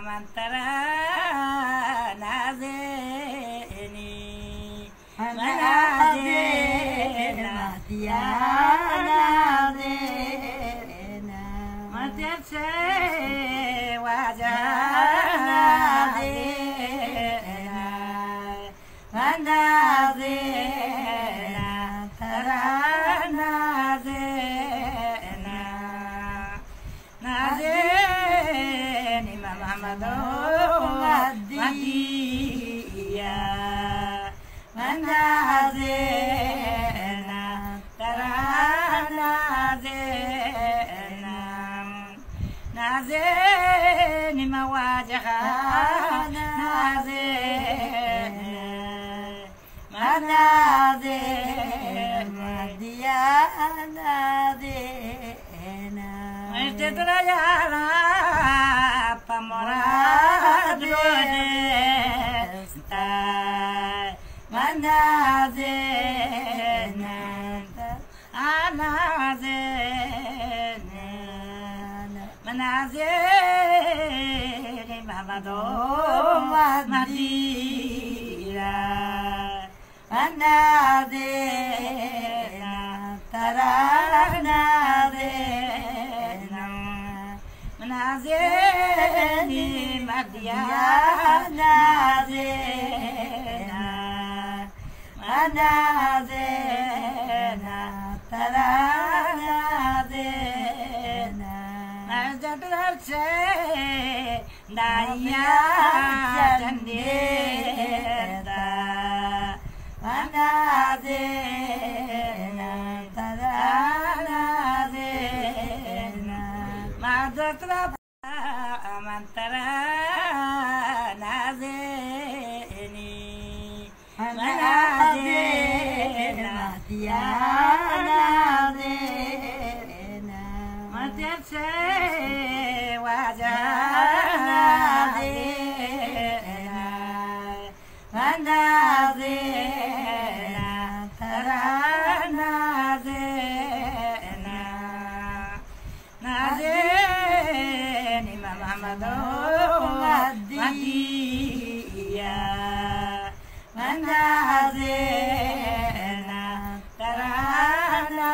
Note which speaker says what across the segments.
Speaker 1: Mantara nazeni manazena diana matse wajana manazena tarana zena nazeni mamado madiya manazena tarana zena nazeni mawajaha nazena manazena madiya nazena Mestetrayala pamoradrone stai manazena anazena manazena mamado madira anazena taranazena Manazeni Madiana Zena Manazena Tarana Zena Najatarche Naya Jandeta Manazena Tarana Zena Madatra Mantara nazeni manazena diana zena matse wajana zena manazena tarana zena nazeni mamado madiya manazena tarana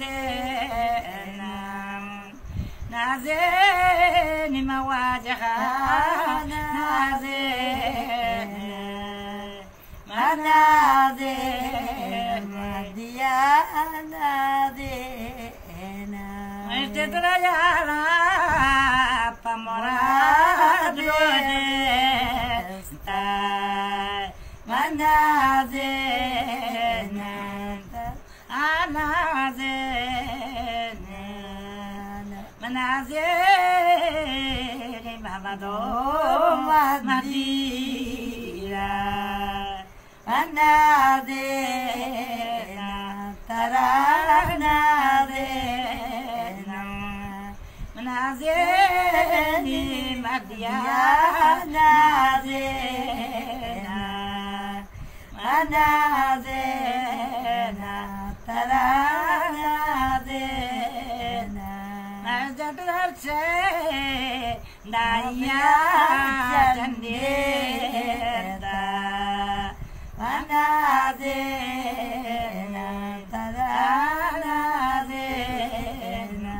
Speaker 1: zena nazeni mawajaha nazena manazena madiya nazena Mestetrayala pamoradrone stai manazena anazena manazena mamado madira anazena tarana Manazeni Madiana Zena Manazena Tarana Zena Najatarche Naya Jandeta Manazena Tarana Zena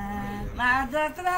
Speaker 1: Madatra